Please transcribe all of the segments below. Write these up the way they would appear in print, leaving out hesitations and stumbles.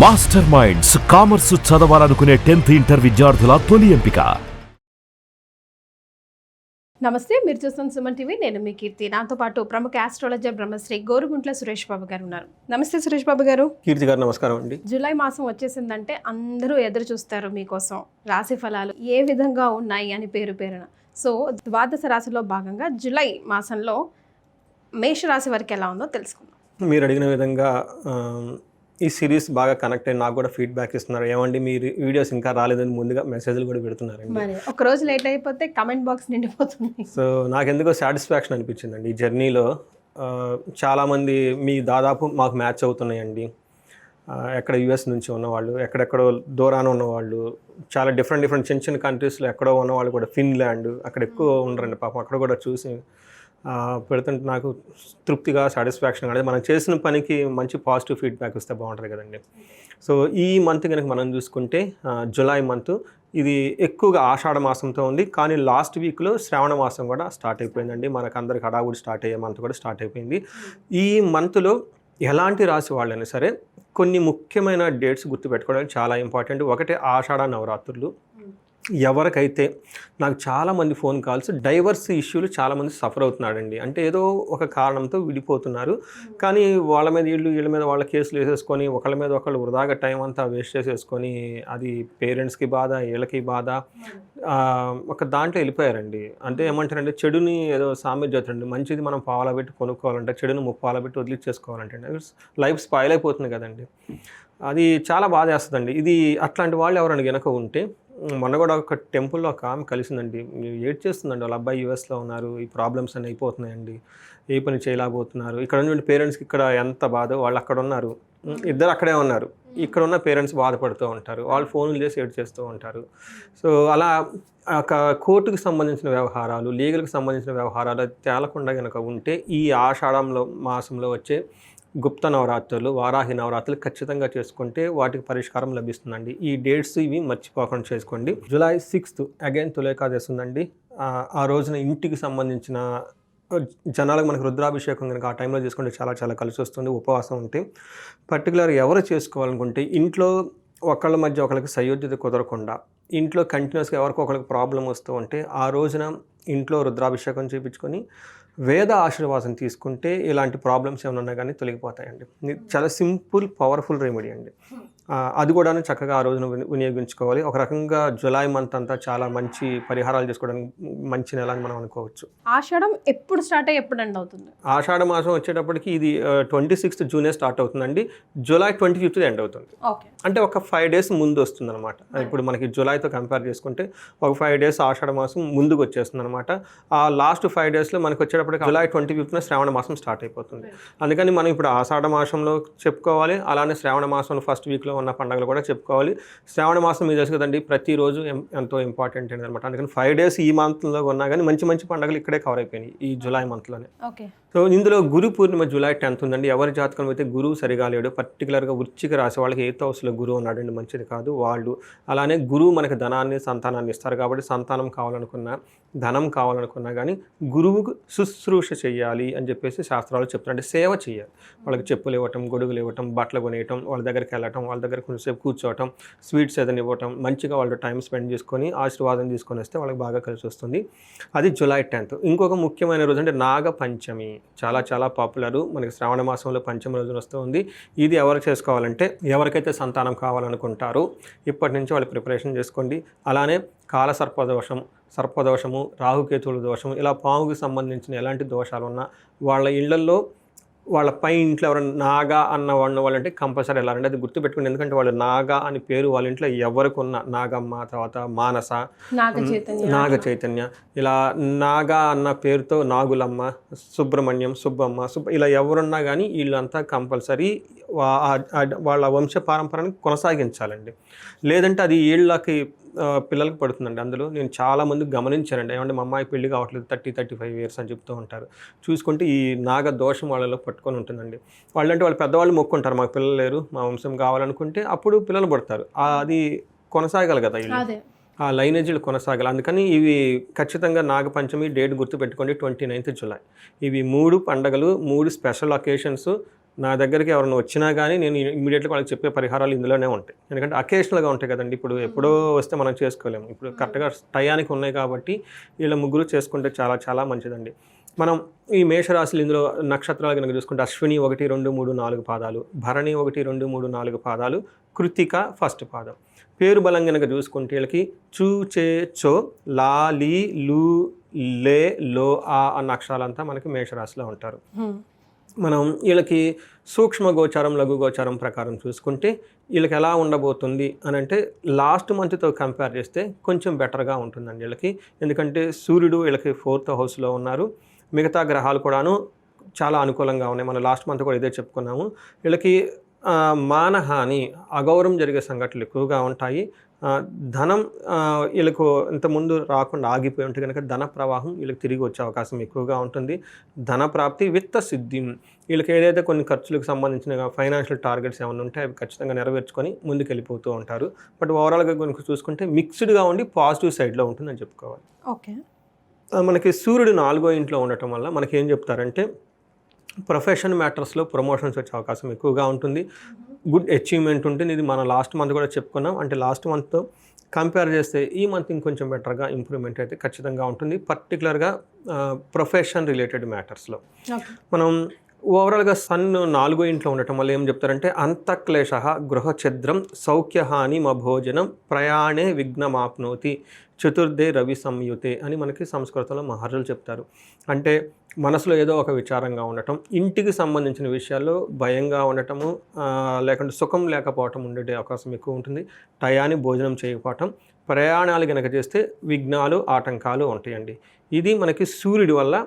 Master minds commerce చదవాలనుకునే 10th inter విద్యార్థుల తొలి ఎంపిక. నమస్తే, మీరు చూస్తున్న సుమన్ టీవీ. నేను మీ కీర్తి. నాతో పాటు ప్రముఖ ఆస్ట్రాలజర్ బ్రహ్మశ్రీ గోరుగుంట్ల సురేష్ బాబు గారు ఉన్నారు. నమస్తే సురేష్ బాబు గారు. కీర్తి గారు నమస్కారం అండి. జూలై మాసం వచ్చేసిందంటే అందరూ ఎదురు చూస్తారు మీకోసం. రాశి ఫలాలు ఏ విధంగా ఉన్నాయి అని పేరున. సో ద్వాదశ రాశిలో భాగంగా జూలై మాసంలో మేషరాశి వరకు ఎలా ఉందో తెలుసుకుందాం. మీరు అడిగిన విధంగా ఈ సిరీస్ బాగా కనెక్ట్ అయ్యి నాకు కూడా ఫీడ్బ్యాక్ ఇస్తున్నారు. ఏమండి మీరు వీడియోస్ ఇంకా రాలేదని ముందుగా మెసేజ్లు కూడా పెడుతున్నారండి. మరి ఒక రోజు లేట్ అయిపోతే కమెంట్ బాక్స్ నిండిపోతుంది. సో నాకు ఎందుకో సాటిస్ఫాక్షన్ అనిపించిందండి. ఈ జర్నీలో చాలామంది మీ దాదాపు మాకు మ్యాచ్ అవుతున్నాయండి. ఎక్కడ యుఎస్ నుంచి ఉన్నవాళ్ళు, ఎక్కడెక్కడో దూరాన ఉన్నవాళ్ళు, చాలా డిఫరెంట్ చిన్న చిన్న కంట్రీస్లో ఎక్కడో ఉన్నవాళ్ళు కూడా, ఫిన్లాండ్ అక్కడ ఎక్కువ ఉండరండి పాపం. అక్కడ కూడా చూసి పెడుతుంటే నాకు తృప్తిగా, సాటిస్ఫాక్షన్ అనేది మనం చేసిన పనికి మంచి పాజిటివ్ ఫీడ్బ్యాక్ ఇస్తే బాగుంటుంది కదండి. సో ఈ మంత్ కనుక మనం చూసుకుంటే జూలై మంత్ ఇది ఎక్కువగా ఆషాఢ మాసంతో ఉంది. కానీ లాస్ట్ వీక్లో శ్రావణ మాసం కూడా స్టార్ట్ అయిపోయిందండి. మనకు అందరికి హడావుడి స్టార్ట్ అయ్యే మంత్ కూడా స్టార్ట్ అయిపోయింది. ఈ మంత్లో ఎలాంటి రాశి వాళ్ళైనా సరే కొన్ని ముఖ్యమైన డేట్స్ గుర్తుపెట్టుకోవడానికి చాలా ఇంపార్టెంట్. ఒకటి ఆషాఢ నవరాత్రులు. ఎవరికైతే నాకు చాలామంది ఫోన్ కాల్స్ డైవర్స్ ఇష్యూలు చాలామంది సఫర్ అవుతున్నాడండి. అంటే ఏదో ఒక కారణంతో విడిపోతున్నారు, కానీ వాళ్ళ మీద వీళ్ళ మీద వాళ్ళ కేసులు వేసేసుకొని ఒకళ్ళ మీద ఒకళ్ళు వృధాగా టైం అంతా వేస్ట్ చేసేసుకొని అది పేరెంట్స్కి బాధ, వీళ్ళకి బాధ, ఒక దాంట్లో వెళ్ళిపోయారండి. అంటే ఏమంటారంటే చెడుని ఏదో సామెత చెప్తారండి, మంచిది మనం పావలా పెట్టి కొనుక్కోవాలంటే చెడుని ముప్పాలా పెట్టి వదిలిచ్చేసుకోవాలంటే లైఫ్ స్పాయిల్ అయిపోతుంది కదండి. అది చాలా బాధ వేస్తుందండి. ఇది అట్లాంటి వాళ్ళు ఎవరైనా గనక ఉంటే, మొన్న కూడా ఒక టెంపుల్లో ఒక ఆమె కలిసిందండి. ఏడ్ చేస్తుందండి. వాళ్ళ అబ్బాయి యూఎస్లో ఉన్నారు, ఈ ప్రాబ్లమ్స్ అన్నీ అయిపోతున్నాయండి, ఏ పని చేయలేకపోతున్నారు. ఇక్కడ ఉన్న పేరెంట్స్కి ఇక్కడ ఎంత బాధ, వాళ్ళు అక్కడ ఉన్నారు, ఇద్దరు అక్కడే ఉన్నారు, ఇక్కడ ఉన్న పేరెంట్స్ బాధపడుతూ ఉంటారు, వాళ్ళు ఫోన్లు చేసి ఏడ్ చేస్తూ ఉంటారు. సో అలా ఒక కోర్టుకు సంబంధించిన వ్యవహారాలు, లీగల్కి సంబంధించిన వ్యవహారాలు తేలకుండా కనుక ఉంటే ఈ ఆషాఢంలో మాసంలో వచ్చే గుప్త నవరాత్రులు, వారాహి నవరాత్రులు ఖచ్చితంగా చేసుకుంటే వాటికి పరిష్కారం లభిస్తుందండి. ఈ డేట్స్ ఇవి మర్చిపోకుండా చేసుకోండి. జూలై 6th అగైన్ తులేకాదశి ఉందండి. ఆ రోజున ఇంటికి సంబంధించిన జనాలకు మనకు రుద్రాభిషేకం కనుక ఆ టైంలో చేసుకుంటే చాలా చాలా కలిసి వస్తుంది. ఉపవాసం ఉంటే పర్టికులర్ ఎవరు చేసుకోవాలనుకుంటే, ఇంట్లో ఒకళ్ళ మధ్య ఒకరికి సయోధ్యత కుదరకుండా, ఇంట్లో కంటిన్యూస్గా ఎవరికి ఒకరికి ప్రాబ్లం వస్తూ ఉంటే ఆ రోజున ఇంట్లో రుద్రాభిషేకం చేయించుకొని వేద ఆశీర్వాదం తీసుకుంటే ఇలాంటి ప్రాబ్లమ్స్ ఏమైనా ఉన్నా కానీ తొలగిపోతాయండి. చాలా సింపుల్ పవర్ఫుల్ రెమెడీ అండి. అది కూడా చక్కగా ఆ రోజున వినియోగించుకోవాలి. ఒక రకంగా జూలై మంత్ అంతా చాలా మంచి పరిహారాలు చేసుకోవడానికి మంచి నెల అని మనం అనుకోవచ్చు. ఆషాఢం ఎప్పుడు స్టార్ట్ అయ్యి ఎప్పుడు ఎండ్ అవుతుంది? ఆషాఢ మాసం వచ్చేటప్పటికి ఇది 26th జూనే స్టార్ట్ అవుతుందండి. జూలై 25th ఎండ్ అవుతుంది. అంటే ఒక 5 days ముందు వస్తుంది అనమాట. ఇప్పుడు మనకి జూలైతో కంపేర్ చేసుకుంటే ఒక 5 days ఆషాఢ మాసం ముందుకు వచ్చేస్తుంది అనమాట. ఆ లాస్ట్ 5 daysలో మనకి వచ్చేటప్పటికి జూలై 25th శ్రావణ మాసం స్టార్ట్ అయిపోతుంది. అందుకని మనం ఇప్పుడు ఆషాఢ మాసంలో చెప్పుకోవాలి, అలానే శ్రావణ మాసంలో ఫస్ట్ వీక్లో ఉన్న పండుగలు కూడా చెప్పుకోవాలి. శ్రావణ మాసం మీకు తెలుసు కదండి, ప్రతిరోజు ఎంతో ఇంపార్టెంట్ అనమాట. అందుకని 5 days ఈ మంత్లో ఉన్నా కానీ మంచి పండుగలు ఇక్కడే కవర్ అయిపోయినాయి ఈ జూలై మంత్లోనే. సో ఇందులో గురు పూర్ణిమ జూలై 10th ఉందండి. ఎవరి జాతకం అయితే గురువు సరిగా లేడు, పర్టికులర్గా వృశ్చిక రాశి వాళ్ళకి 8th హౌస్లో గురువు ఉన్నాడండి, మంచిది కాదు వాళ్ళు. అలానే గురువు మనకి ధనాన్ని, సంతానాన్ని ఇస్తారు కాబట్టి సంతానం కావాలనుకున్నా, ధనం కావాలనుకున్నా కానీ గురువుకు శుశ్రూష చేయాలి అని చెప్పేసి శాస్త్రాలు చెప్తున్నారు. అంటే సేవ చేయాలి. వాళ్ళకి చెప్పులు ఇవ్వటం, గొడుగులు ఇవ్వటం, బట్టలు కొనియటం, వాళ్ళ దగ్గరికి వెళ్ళటం, వాళ్ళ దగ్గర కొంచెంసేపు కూర్చోవటం, స్వీట్స్ ఏదైనా ఇవ్వటం, మంచిగా వాళ్ళు టైం స్పెండ్ చేసుకొని ఆశీర్వాదం తీసుకొని వస్తే వాళ్ళకి బాగా కలిసి వస్తుంది. అది జూలై 10th. ఇంకొక ముఖ్యమైన రోజు అంటే నాగ పంచమి. చాలా పాపులరు. మనకి శ్రావణ మాసంలో పంచమి రోజున వస్తూ ఉంది. ఇది ఎవరు చేసుకోవాలంటే ఎవరికైతే సంతానం కావాలనుకుంటారో ఇప్పటి నుంచి వాళ్ళు ప్రిపరేషన్ చేసుకోండి. అలానే కాల సర్పదోషము, రాహుకేతువుల దోషం, ఇలా పాముకి సంబంధించిన ఎలాంటి దోషాలు ఉన్నా వాళ్ళ ఇళ్లలో, వాళ్ళ పై ఇంట్లో ఎవరైనా నాగా అన్న వాళ్ళంటే కంపల్సరీ వెళ్ళాలంటే అది గుర్తుపెట్టుకోండి. ఎందుకంటే వాళ్ళు నాగా అని పేరు వాళ్ళ ఇంట్లో ఎవరికి ఉన్న, నాగమ్మ, తర్వాత మానస, నాగ చైతన్య, ఇలా నాగా అన్న పేరుతో నాగులమ్మ, సుబ్రహ్మణ్యం, సుబ్బమ్మ, ఇలా ఎవరున్నా కానీ వీళ్ళంతా కంపల్సరీ వాళ్ళ వంశ పారంపరాన్ని కొనసాగించాలండి. లేదంటే అది వీళ్ళకి పిల్లలకు పడుతుందండి. అందులో నేను చాలామంది గమనించానండి. ఏమంటే మా అమ్మాయి పెళ్లి కావట్లేదు, 30-35 years అని చెప్తూ ఉంటారు. చూసుకుంటే ఈ నాగ దోషం వాళ్ళలో పట్టుకొని ఉంటుందండి. వాళ్ళంటే వాళ్ళు పెద్దవాళ్ళు మొక్కుంటారు, మాకు పిల్లలు లేరు, మా వంశం కావాలనుకుంటే అప్పుడు పిల్లలు పడతారు. అది కొనసాగాలి కదా, ఆ లైనేజీలు కొనసాగాలి. అందుకని ఇవి ఖచ్చితంగా నాగపంచమి డేట్ గుర్తుపెట్టుకోండి, 29th జూలై. ఇవి 3 పండుగలు, 3 స్పెషల్ అకేషన్స్ నా దగ్గరికి ఎవరైనా వచ్చినా కానీ నేను ఇమీడియట్గా వాళ్ళకి చెప్పే పరిహారాలు ఇందులోనే ఉంటాయి. ఎందుకంటే అకేషనల్గా ఉంటాయి కదండి, ఇప్పుడు ఎప్పుడో వస్తే మనం చేసుకోలేము. ఇప్పుడు కరెక్ట్గా టయానికి ఉన్నాయి కాబట్టి వీళ్ళ ముగ్గురు చేసుకుంటే చాలా చాలా మంచిదండి. మనం ఈ మేషరాశులు ఇందులో నక్షత్రాలు కనుక చూసుకుంటే అశ్విని 1, 2, 3, 4 పాదాలు, భరణి 1, 2, 3, 4 పాదాలు, కృతిక ఫస్ట్ పాదం. పేరు బలం కనుక చూసుకుంటే వీళ్ళకి చూ, చే, చో, లా, లీ, లు, లే, లో, ఆ అన్న అక్షరాలంతా మనకి మేషరాశిలో ఉంటారు. మనం వీళ్ళకి సూక్ష్మ గోచారం, లఘు గోచారం ప్రకారం చూసుకుంటే వీళ్ళకి ఎలా ఉండబోతుంది అని అంటే లాస్ట్ మంత్తో కంపేర్ చేస్తే కొంచెం బెటర్గా ఉంటుందండి వీళ్ళకి. ఎందుకంటే సూర్యుడు వీళ్ళకి 4th హౌస్లో ఉన్నారు, మిగతా గ్రహాలు కూడాను చాలా అనుకూలంగా ఉన్నాయి. మనం లాస్ట్ మంత్ కూడా ఇదే చెప్పుకున్నాము. వీళ్ళకి మానహాని, అగౌరవం జరిగే సంఘటనలు ఎక్కువగా ఉంటాయి. ధనం వీళ్ళకు ఇంతకుముందు రాకుండా ఆగిపోయి ఉంటే కనుక ధన ప్రవాహం వీళ్ళకి తిరిగి వచ్చే అవకాశం ఎక్కువగా ఉంటుంది. ధన ప్రాప్తి, విత్త సిద్ధి, వీళ్ళకి ఏదైతే కొన్ని ఖర్చులకు సంబంధించిన ఫైనాన్షియల్ టార్గెట్స్ ఏమైనా ఉంటే అవి ఖచ్చితంగా నెరవేర్చుకొని ముందుకు వెళ్ళిపోతూ ఉంటారు. బట్ ఓవరాల్గా కనుక చూసుకుంటే మిక్స్డ్గా ఉండి పాజిటివ్ సైడ్లో ఉంటుందని చెప్పుకోవాలి. ఓకే, మనకి సూర్యుడు 4వ ఇంట్లో ఉండటం వల్ల మనకి ఏం చెప్తారంటే ప్రొఫెషన్ మ్యాటర్స్లో ప్రమోషన్స్ వచ్చే అవకాశం ఎక్కువగా ఉంటుంది. గుడ్ అచీవ్మెంట్ ఉంటుంది. ఇది మనం లాస్ట్ మంత్ కూడా చెప్పుకున్నాం. అంటే లాస్ట్ మంత్తో కంపేర్ చేస్తే ఈ మంత్ ఇంకొంచెం బెటర్గా ఇంప్రూవ్మెంట్ అయితే ఖచ్చితంగా ఉంటుంది. పర్టికులర్గా ప్రొఫెషన్ రిలేటెడ్ మ్యాటర్స్లో మనం ఓవరాల్గా సన్ 4వ ఇంట్లో ఉండటం వల్ల ఏం చెప్తారంటే అంతఃక్లేశ, గృహఛిద్రం, సౌఖ్యహాని మభోజనం, ప్రయాణే విఘ్నమాప్నోతి, చతుర్థే రవి సంయుతే అని మనకి సంస్కృతంలో మహర్షులు చెప్తారు. అంటే మనసులో ఏదో ఒక విచారంగా ఉండటం, ఇంటికి సంబంధించిన విషయాల్లో భయంగా ఉండటము, లేకుంటే సుఖం లేకపోవటం ఉండే అవకాశం ఎక్కువ ఉంటుంది. టయాన్ని భోజనం చేయకపోవటం, ప్రయాణాలు కనుక చేస్తే విఘ్నాలు, ఆటంకాలు ఉంటాయండి. ఇది మనకి సూర్యుడి వల్ల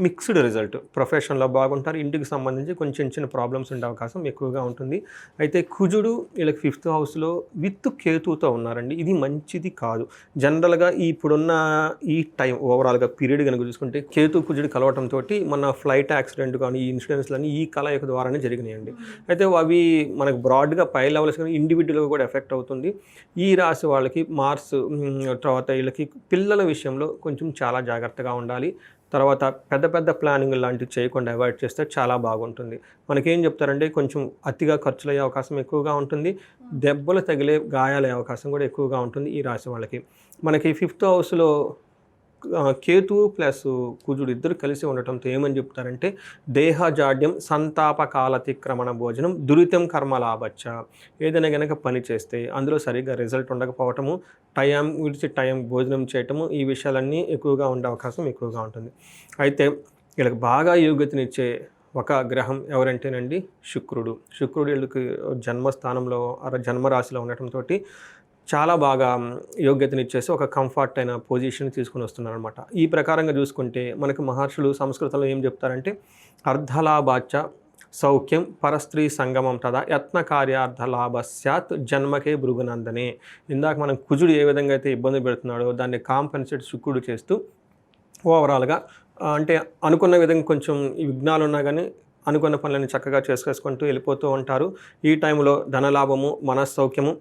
మిక్స్డ్ రిజల్ట్. ప్రొఫెషన్లో బాగుంటారు, ఇంటికి సంబంధించి కొంచెం చిన్న ప్రాబ్లమ్స్ ఉండే అవకాశం ఎక్కువగా ఉంటుంది. అయితే కుజుడు వీళ్ళకి 5th హౌస్లో విత్ కేతుతో ఉన్నారండి. ఇది మంచిది కాదు. జనరల్గా ఇప్పుడున్న ఈ టైం ఓవరాల్గా పీరియడ్ కనుక చూసుకుంటే కేతు కుజుడు కలవటంతో మన ఫ్లైట్ యాక్సిడెంట్ కానీ ఈ ఇన్సిడెంట్స్లన్నీ ఈ కలయిక ద్వారానే జరిగినాయండి. అయితే అవి మనకు బ్రాడ్గా పై లెవెల్స్ కానీ ఇండివిజువల్గా కూడా ఎఫెక్ట్ అవుతుంది. ఈ రాశి వాళ్ళకి మార్స్ తర్వాత వీళ్ళకి పిల్లల విషయంలో కొంచెం చాలా జాగ్రత్తగా ఉండాలి. తర్వాత పెద్ద పెద్ద ప్లానింగ్ లాంటివి చేయకుండా అవాయిడ్ చేస్తే చాలా బాగుంటుంది. మనకేం చెప్తారంటే కొంచెం అతిగా ఖర్చులు అయ్యే అవకాశం ఎక్కువగా ఉంటుంది. దెబ్బలు తగిలే గాయాలయ్యే అవకాశం కూడా ఎక్కువగా ఉంటుంది ఈ రాశి వాళ్ళకి. మనకి 5th హౌస్లో కేతు ప్లస్ కుజుడు ఇద్దరు కలిసి ఉండటంతో ఏమని చెప్తారంటే దేహజాడ్యం, సంతాపకాలతిక్రమణ భోజనం, దురితం కర్మలాభచ్చ. ఏదైనా కనుక పని చేస్తే అందులో సరిగ్గా రిజల్ట్ ఉండకపోవటము, టైం విడిచి టైం భోజనం చేయటము, ఈ విషయాలన్నీ ఎక్కువగా ఉండే అవకాశం ఎక్కువగా ఉంటుంది. అయితే వీళ్ళకి బాగా యోగ్యతనిచ్చే ఒక గ్రహం ఎవరంటేనండి శుక్రుడు. శుక్రుడు వీళ్ళకి జన్మస్థానంలో జన్మరాశిలో ఉండటంతో చాలా బాగా యోగ్యతనిచ్చేసి ఒక కంఫర్ట్ అయిన పొజిషన్ తీసుకుని వస్తున్నారు అనమాట. ఈ ప్రకారంగా చూసుకుంటే మనకు మహర్షులు సంస్కృతంలో ఏం చెప్తారంటే అర్ధలాభాచ సౌఖ్యం పరస్త్రీ సంగమం తదా యత్న కార్యార్థలాభ స్యాత్ జన్మకే భృగునందనే. ఇందాక మనం కుజుడు ఏ విధంగా అయితే ఇబ్బంది పెడుతున్నాడో దాన్ని కాంపెన్సేట్ శుక్రుడు చేస్తూ ఓవరాల్గా అంటే అనుకున్న విధంగా కొంచెం విఘ్నాలు ఉన్నా కానీ అనుకున్న పనులను చక్కగా చేసుకుంటూ వెళ్ళిపోతూ ఉంటారు. ఈ టైంలో ధనలాభము, మనస్సౌఖ్యము,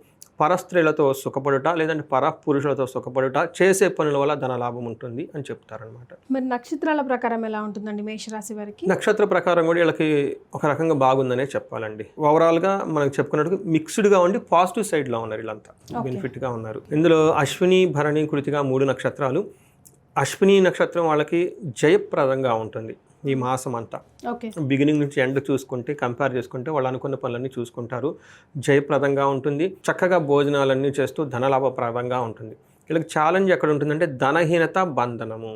పరస్త్రీలతో సుఖపడుట లేదంటే పరపురుషులతో సుఖపడుట, చేసే పనుల వల్ల ధనలాభం ఉంటుంది అని చెప్తారనమాట. మరి నక్షత్రాల ప్రకారం ఎలా ఉంటుందండి మేషరాశి వారికి? నక్షత్ర ప్రకారం కూడా వీళ్ళకి ఒక రకంగా బాగుందనే చెప్పాలండి. ఓవరాల్గా మనకు చెప్పుకున్నట్టు మిక్స్డ్గా ఉండి పాజిటివ్ సైడ్లో ఉన్నారు, వీళ్ళంతా బెనిఫిట్గా ఉన్నారు. ఇందులో అశ్విని, భరణి, కృతిక 3 నక్షత్రాలు. అశ్విని నక్షత్రం వాళ్ళకి జయప్రదంగా ఉంటుంది ఈ మాసం అంతా. బిగినింగ్ నుంచి ఎండ్ చూసుకుంటే కంపేర్ చేసుకుంటే వాళ్ళు అనుకున్న పనులన్నీ చూసుకుంటారు. జయప్రదంగా ఉంటుంది. చక్కగా భోజనాలన్నీ చేస్తూ ధనలాభప్రదంగా ఉంటుంది. వీళ్ళకి ఛాలెంజ్ ఎక్కడ ఉంటుందంటే ధనహీనత, బంధనము.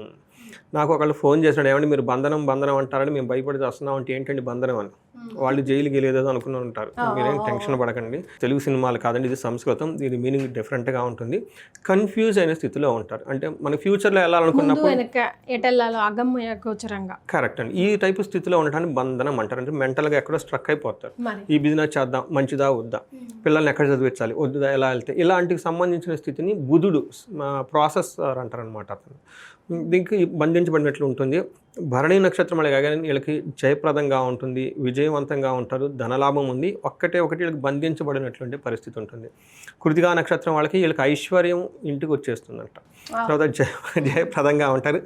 నాకు ఒకళ్ళు ఫోన్ చేసినాడు, ఏమంటే మీరు బంధనం అంటారని మేము భయపడి వస్తున్నాం అంటే ఏంటండి బంధనం అని. వాళ్ళు జైలుకి వెళ్ళేదో అనుకుని ఉంటారు. మీరేం టెన్షన్ పడకండి, తెలుగు సినిమాలు కాదండి, ఇది సంస్కృతం, దీని మీనింగ్ డిఫరెంట్గా ఉంటుంది. కన్ఫ్యూజ్ అయిన స్థితిలో ఉంటారు. అంటే మన ఫ్యూచర్లో వెళ్ళాలనుకున్నప్పుడు కరెక్ట్ అండి, ఈ టైపు స్థితిలో ఉండటానికి బంధనం అంటారు. అంటే మెంటల్గా ఎక్కడో స్ట్రక్ అయిపోతారు. ఈ బిజినెస్ చేద్దాం, మంచిదా వద్దా, పిల్లల్ని ఎక్కడ చదివించాలి, వద్దా, ఎలా వెళ్తే, ఇలాంటికి సంబంధించిన స్థితిని బుధుడు ప్రాసెసర్ అంటారనమాట. అతను దీనికి బంధించబడినట్లు ఉంటుంది. భరణి నక్షత్రం వాళ్ళకి కానీ వీళ్ళకి జయప్రదంగా ఉంటుంది, విజయవంతంగా ఉంటారు, ధనలాభం ఉంది. ఒకటి వీళ్ళకి బంధించబడినటువంటి పరిస్థితి ఉంటుంది. కృతికా నక్షత్రం వాళ్ళకి వీళ్ళకి ఐశ్వర్యం ఇంటికి వచ్చేస్తుందంట. తర్వాత జయప్రదంగా ఉంటారు.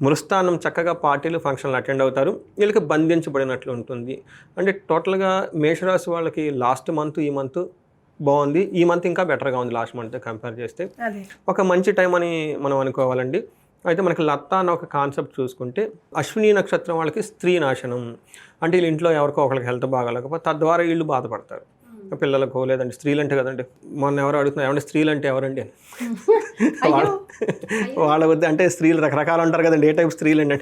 మృస్థానం చక్కగా పార్టీలు ఫంక్షన్లు అటెండ్ అవుతారు. వీళ్ళకి బంధించబడినట్లు ఉంటుంది. అంటే టోటల్గా మేషరాశి వాళ్ళకి లాస్ట్ మంత్ ఈ మంత్ బాగుంది, ఈ మంత్ ఇంకా బెటర్గా ఉంది లాస్ట్ మంత్ కంపేర్ చేస్తే. ఒక మంచి టైం అని మనం అనుకోవాలండి. అయితే మనకి లత్త అన్న ఒక కాన్సెప్ట్ చూసుకుంటే అశ్విని నక్షత్రం వాళ్ళకి స్త్రీ నాశనం. అంటే వీళ్ళ ఇంట్లో ఎవరికో ఒకరికి హెల్త్ బాగాలేకపోతే తద్వారా వీళ్ళు బాధపడతారు. పిల్లలకు లేదంటే స్త్రీలు అంటే కదండి, మొన్న ఎవరు అడుగుతున్నారు ఏమంటే స్త్రీలు అంటే ఎవరండి అని. వాళ్ళ వద్ద అంటే స్త్రీలు రకరకాలు ఉంటారు కదండి, ఏ టైప్ స్త్రీలు అంటే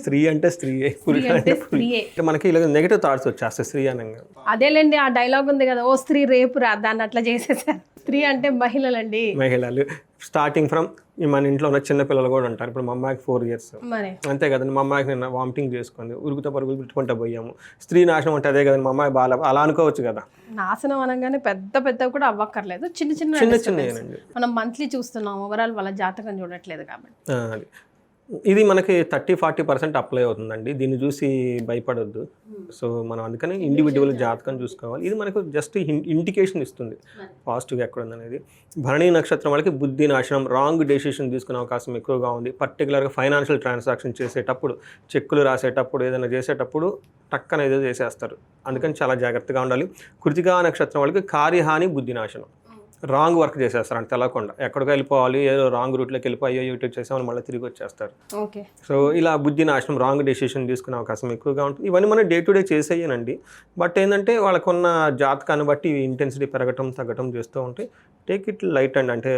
స్త్రీ అంటే స్త్రీయే, పురుషులు అంటే మనకి ఇలా నెగిటివ్ థాట్స్ వచ్చేస్తాయి స్త్రీ అనగా. అదేలేండి ఆ డైలాగ్ ఉంది కదా, ఓ స్త్రీ రేపు రా, దాన్ని అట్లా చేసేసారు. స్త్రీ అంటే మహిళలండి, మహిళలు స్టార్టింగ్ ఫ్రమ్ మన ఇంట్లో ఉన్న చిన్న పిల్లలు కూడా ఉంటారు. ఇప్పుడు మా అమ్మాయికి 4 years అంతే కదండి. మా అమ్మాయికి నిన్న వామిటింగ్ చేసుకుంది, ఉరుగుతో పరుగులు పెట్టుకుంటూ పోయాము. స్త్రీ నాశనం అంటే అదే కదండి, మా అమ్మాయి బాగా అలా అనుకోవచ్చు కదా. నాశనం అనగానే పెద్ద కూడా అవ్వక్కర్లేదు, చిన్న చిన్న మనం మంత్లీ చూస్తున్నాం, ఓవరాల్ వాళ్ళ జాతకం చూడట్లేదు కాబట్టి. అది ఇది మనకి 30-40% అప్లై అవుతుందండి. దీన్ని చూసి భయపడొద్దు. సో మనం అందుకని ఇండివిజువల్ జాతకం చూసుకోవాలి. ఇది మనకు జస్ట్ ఇండికేషన్ ఇస్తుంది పాజిటివ్గా ఎక్కడ ఉందనేది. భరణి నక్షత్రం వాళ్ళకి బుద్ధి నాశనం, రాంగ్ డెసిషన్ తీసుకునే అవకాశం ఎక్కువగా ఉంది. పర్టికులర్గా ఫైనాన్షియల్ ట్రాన్సాక్షన్ చేసేటప్పుడు, చెక్కులు రాసేటప్పుడు, ఏదైనా చేసేటప్పుడు టక్కన ఏదో చేసేస్తారు. అందుకని చాలా జాగ్రత్తగా ఉండాలి. కృతికా నక్షత్రం వాళ్ళకి కార్యహాని, బుద్ధి నాశనం, రాంగ్ వర్క్ చేసేస్తారు అంటే తెలవకుండా. ఎక్కడికి వెళ్ళిపోవాలి, ఏదో రాంగ్ రూట్లోకి వెళ్ళిపోయి అయ్యో ఇటు చేసామని మళ్ళీ తిరిగి వచ్చేస్తారు. ఓకే. సో ఇలా బుద్ధి నాశనం, రాంగ్ డెసిషన్ తీసుకునే అవకాశం ఎక్కువగా ఉంటుంది. ఇవన్నీ మనం డే టు డే చేసేయనండి. బట్ ఏంటంటే వాళ్ళకున్న జాతకాన్ని బట్టి ఇంటెన్సిటీ పెరగటం తగ్గటం చేస్తూ ఉంటాయి. టేక్ ఇట్ లైట్ అండ్ అంటే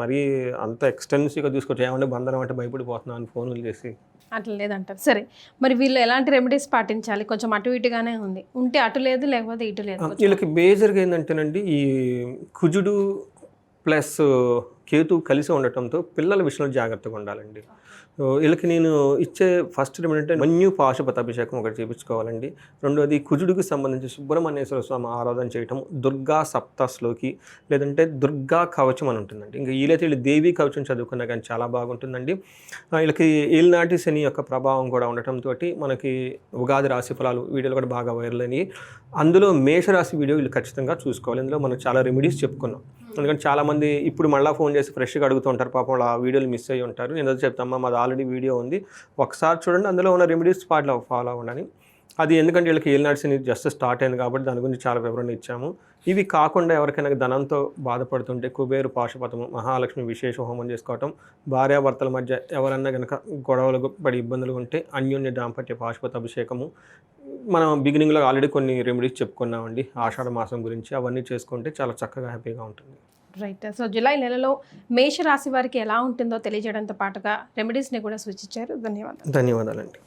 మరీ అంత ఎక్స్టెన్సివ్గా తీసుకొచ్చి ఏమంటే బంధనం అంటే భయపడిపోతున్నాను అని ఫోన్లు చేసి అట్లా లేదంటారు. సరే, మరి వీళ్ళు ఎలాంటి రెమెడీస్ పాటించాలి? కొంచెం అటు ఇటుగానే ఉంది, ఉంటే అటు లేదు లేకపోతే ఇటు లేదు. వీళ్ళకి బేజర్గా ఏంటంటేనండి, ఈ కుజుడు ప్లస్ కేతు కలిసి ఉండటంతో పిల్లల విషయంలో జాగ్రత్తగా ఉండాలండి. వీళ్ళకి నేను ఇచ్చే ఫస్ట్ ఏంటంటే మన్యు పాశుపత అభిషేకం ఒకటి చేయించుకోవాలండి. రెండోది కుజుడికి సంబంధించి సుబ్రహ్మణ్యేశ్వర స్వామి ఆరాధన చేయటం, దుర్గా సప్తశ్లోకి లేదంటే దుర్గా కవచం అని ఉంటుందండి. ఇంకా వీళ్ళైతే వీళ్ళు దేవీ కవచం చదువుకున్నా కానీ చాలా బాగుంటుందండి. వీళ్ళకి ఏలినాటి శని యొక్క ప్రభావం కూడా ఉండటంతో మనకి ఉగాది రాశి ఫలాలు వీడియోలు కూడా బాగా వైరల్ అయినాయి. అందులో మేషరాశి వీడియో వీళ్ళు ఖచ్చితంగా చూసుకోవాలి. ఇందులో మనం చాలా రెమెడీస్ చెప్పుకున్నాం. ఎందుకంటే చాలామంది ఇప్పుడు మళ్ళీ ఫోన్ చేసి ఫ్రెష్గా అడుగుతూ ఉంటారు, పాపం ఆ వీడియోలు మిస్ అయ్యి ఉంటారు. నేను ఏదో చెప్తామా, మాది ఆల్రెడీ వీడియో ఉంది, ఒకసారి చూడండి, అందులో ఉన్న రెమెడీస్ పాటలో ఫాలో అవ్వండి. అది ఎందుకంటే వీళ్ళకి ఏలినాటి శని జస్ట్ స్టార్ట్ అయింది కాబట్టి దాని గురించి చాలా వివరణ ఇచ్చాము. ఇవి కాకుండా ఎవరికైనా ధనంతో బాధపడుతుంటే కుబేరు పాశుపతము, మహాలక్ష్మి విశేష హోమం చేసుకోవటం, భార్యాభర్తల మధ్య ఎవరన్నా కనుక గొడవలు పడి ఇబ్బందులు ఉంటే అన్యోన్య దాంపత్య పాశుపత అభిషేకము, మనం బిగినింగ్లో ఆల్రెడీ కొన్ని రెమెడీస్ చెప్పుకున్నామండి ఆషాఢ మాసం గురించి. అవన్నీ చేసుకుంటే చాలా చక్కగా హ్యాపీగా ఉంటుంది. రైట్. సో జూలై నెలలో మేషరాశి వారికి ఎలా ఉంటుందో తెలియజేయడంతో పాటుగా రెమెడీస్ని కూడా సూచించారు. ధన్యవాదాలండి.